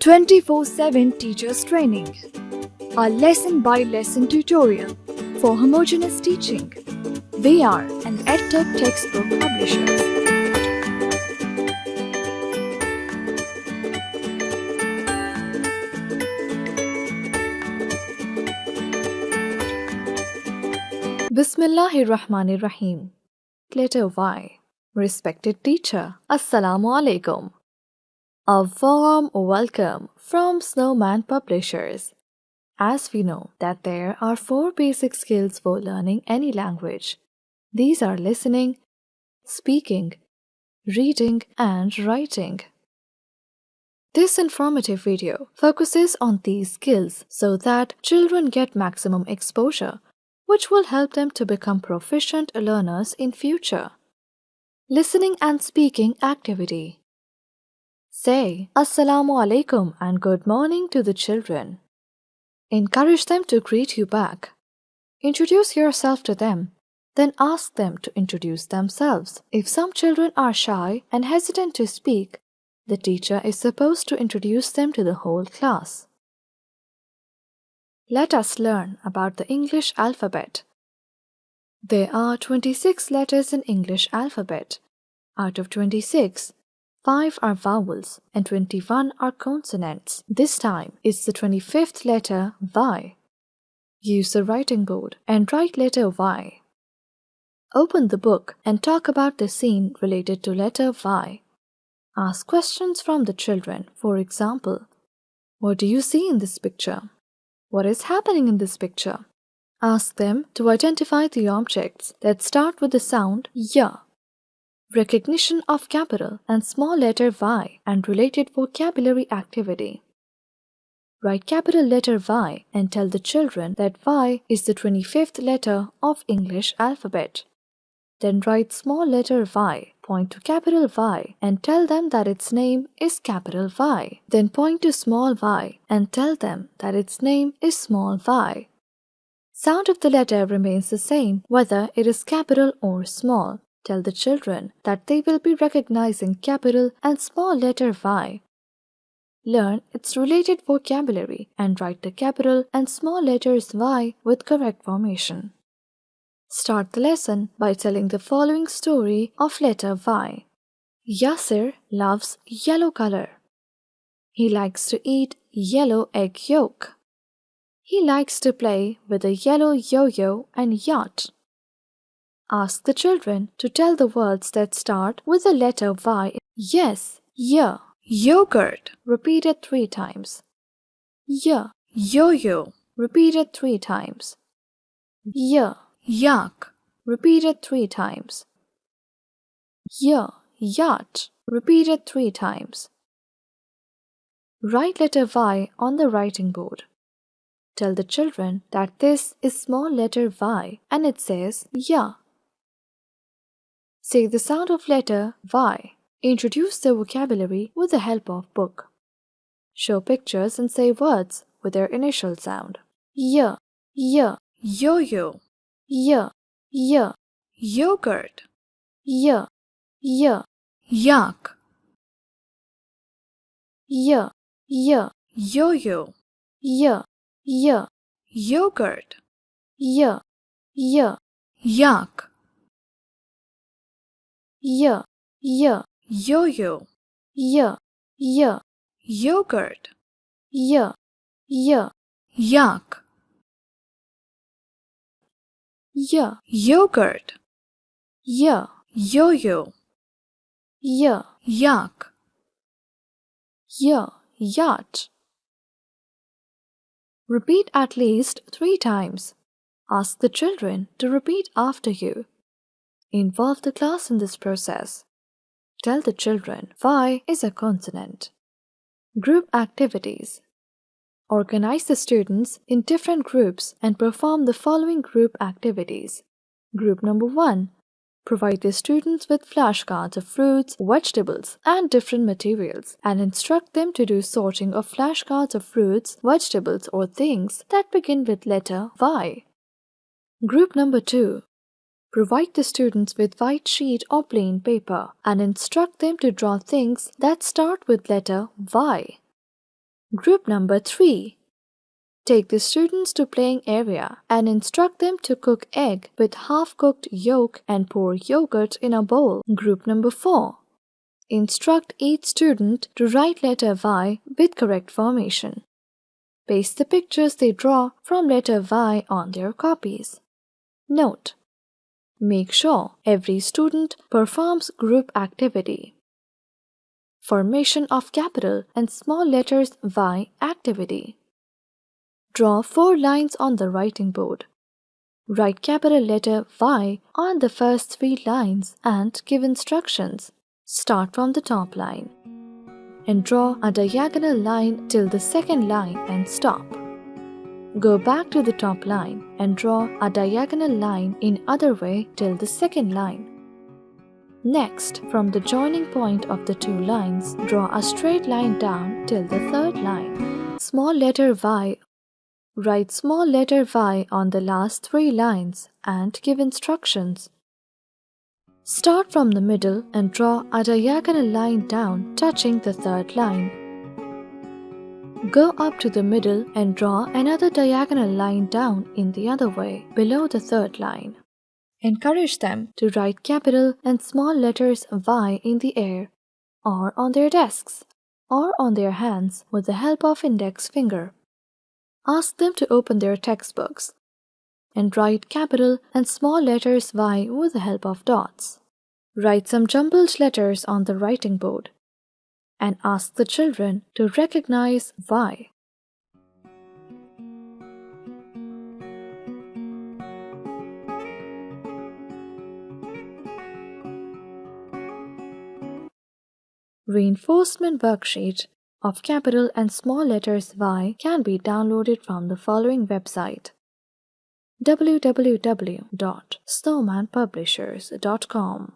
24/7 Teachers Training, a lesson-by-lesson tutorial for homogeneous teaching. We are an EdTech textbook publisher. Bismillahirrahmanirrahim. Letter Y. Respected teacher, Assalamu alaikum. A warm welcome from Snowman Publishers. As we know that there are 4 basic skills for learning any language. These are listening, speaking, reading, and writing. This informative video focuses on these skills so that children get maximum exposure, which will help them to become proficient learners in future. Listening and speaking activity. Say Assalamu alaikum and good morning to the children. Encourage them to greet you back. Introduce yourself to them, then ask them to introduce themselves. If some children are shy and hesitant to speak, the teacher is supposed to introduce them to the whole class. Let us learn about the English alphabet. There are 26 letters in English alphabet. Out of 26, 5 are vowels and 21 are consonants. This time it's the 25th letter Y. Use the writing board and write letter Y. Open the book and talk about the scene related to letter Y. Ask questions from the children. For example, what do you see in this picture? What is happening in this picture? Ask them to identify the objects that start with the sound Y. Recognition of capital and small letter Y and related vocabulary activity. Write capital letter Y and tell the children that Y is the 25th letter of English alphabet. Then write small letter Y, point to capital Y and tell them that its name is capital Y. Then point to small y and tell them that its name is small y. Sound of the letter remains the same whether it is capital or small. Tell the children that they will be recognizing capital and small letter Y. Learn its related vocabulary and write the capital and small letters Y with correct formation. Start the lesson by telling the following story of letter Y. Yasir loves yellow color. He likes to eat yellow egg yolk. He likes to play with a yellow yo-yo and yacht. Ask the children to tell the words that start with the letter Y. Yes, y. Yogurt. Repeated 3 times. Y. Yo-yo. Repeated 3 times. Y. Yak. Repeated 3 times. Y. Yacht. Repeated 3 times. Write letter Y on the writing board. Tell the children that this is small letter Y and it says Y. Say the sound of letter Y. Introduce the vocabulary with the help of book. Show pictures and say words with their initial sound. Y, y, yo-yo, y, y, yogurt, y, y, yak, y, y, yo-yo, y, y, yogurt, y, y, yak. Y, y, yo-yo, y, y, yogurt, y, y, yak. Y, yogurt, y, yo-yo, y, yak, y, yacht. Repeat at least 3 times. Ask the children to repeat after you. Involve the class in this process. Tell the children Y is a consonant. Group activities. Organize the students in different groups and perform the following group activities. Group number 1. Provide the students with flashcards of fruits, vegetables, and different materials and instruct them to do sorting of flashcards of fruits, vegetables, or things that begin with letter Y. Group number 2. Provide the students with white sheet or plain paper and instruct them to draw things that start with letter Y. Group number 3. Take the students to playing area and instruct them to cook egg with half-cooked yolk and pour yogurt in a bowl. Group number 4. Instruct each student to write letter Y with correct formation. Paste the pictures they draw from letter Y on their copies. Note: make sure every student performs group activity. Formation of capital and small letters Y activity. Draw 4 lines on the writing board. Write capital letter Y on the first 3 lines and give instructions. Start from the top line and draw a diagonal line till the second line and stop. Go back to the top line and draw a diagonal line in other way till the second line. Next, from the joining point of the 2 lines, draw a straight line down till the third line. Small letter Y. Write small letter Y on the last 3 lines and give instructions. Start from the middle and draw a diagonal line down touching the third line. Go up to the middle and draw another diagonal line down in the other way below the third line. Encourage them to write capital and small letters Y in the air, or on their desks, or on their hands with the help of index finger. Ask them to open their textbooks and write capital and small letters Y with the help of dots. Write some jumbled letters on the writing board and ask the children to recognize Y. Reinforcement worksheet of capital and small letters Y can be downloaded from the following website: www.snowmanpublishers.com.